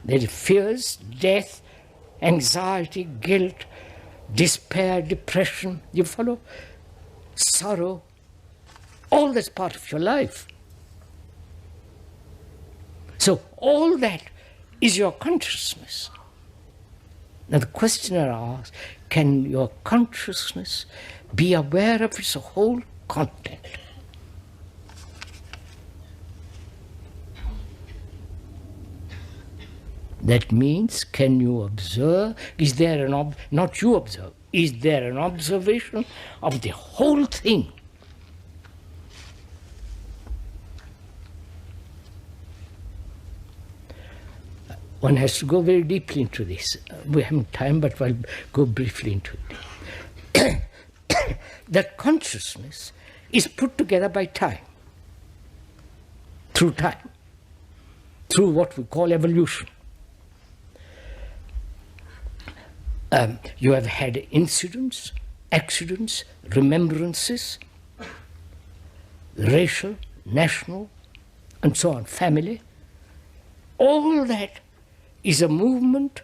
There is fears, death, anxiety, guilt, despair, depression. You follow? Sorrow. All that's part of your life. So all that is your consciousness. Now the questioner asks, can your consciousness be aware of its whole content? That means, can you observe? Is there not you observe, is there an observation of the whole thing? One has to go very deeply into this. We haven't time, but I'll go briefly into it. That consciousness is put together by time, through what we call evolution. You have had incidents, accidents, remembrances, racial, national, and so on, family. All that is a movement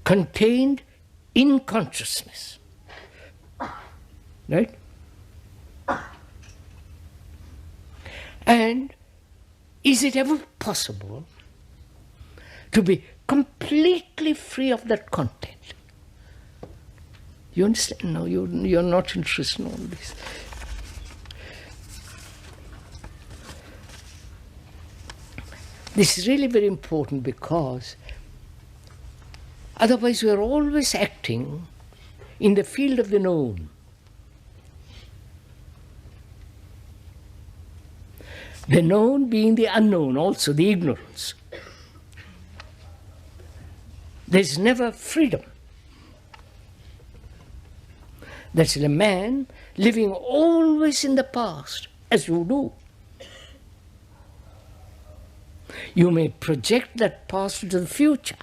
contained in consciousness. Right? And is it ever possible to be completely free of that content? You understand? No, you're not interested in all this. This is really very important, because otherwise we are always acting in the field of the known. The known being the unknown, also the ignorance. There's never freedom. That's a man living always in the past, as you do. You may project that past into the future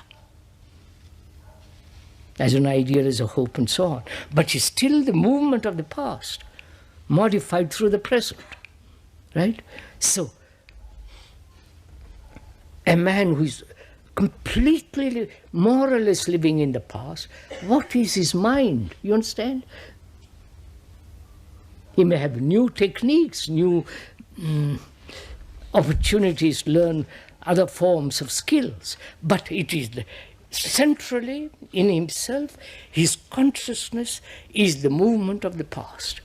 as an idea, as a hope, and so on. But it's still the movement of the past, modified through the present. Right? So, a man who is completely, more or less living in the past, what is his mind? You understand? He may have new techniques, new opportunities to learn other forms of skills, but it is centrally in himself, his consciousness is the movement of the past.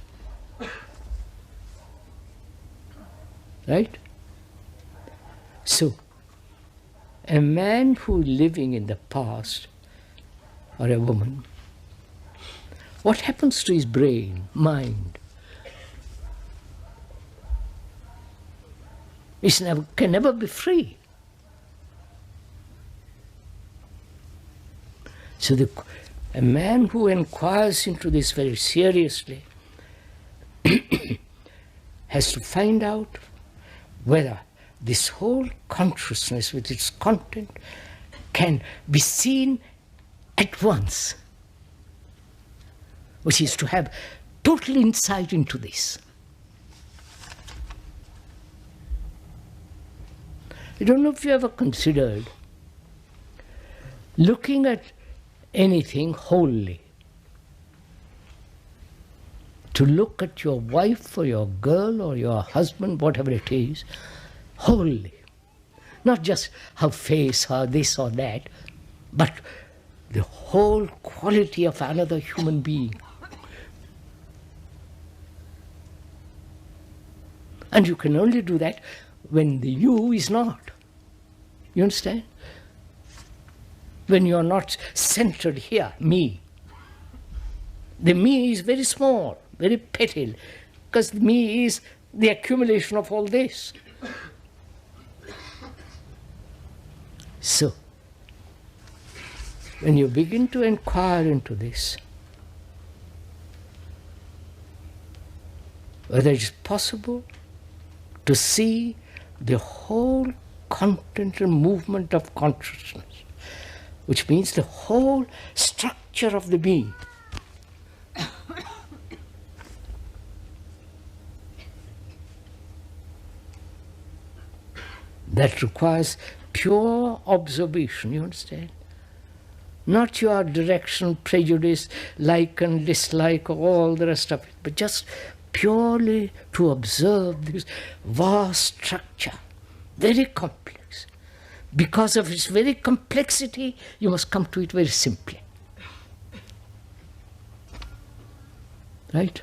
Right? So, a man who is living in the past, or a woman, what happens to his brain, mind? It can never be free. So a man who inquires into this very seriously has to find out whether this whole consciousness with its content can be seen at once, which is to have total insight into this. I don't know if you ever considered looking at anything wholly. To look at your wife or your girl or your husband, whatever it is, wholly. Not just her face or this or that, but the whole quality of another human being. And you can only do that when the you is not. You understand? When you're not centered here, me. The me is very small, very petty, because the me is the accumulation of all this. So, when you begin to inquire into this, whether it's possible to see the whole content and movement of consciousness, which means the whole structure of the being. That requires pure observation, you understand? Not your direction, prejudice, like and dislike, or all the rest of it, but just purely to observe this vast structure, very complex. Because of its very complexity, you must come to it very simply. Right?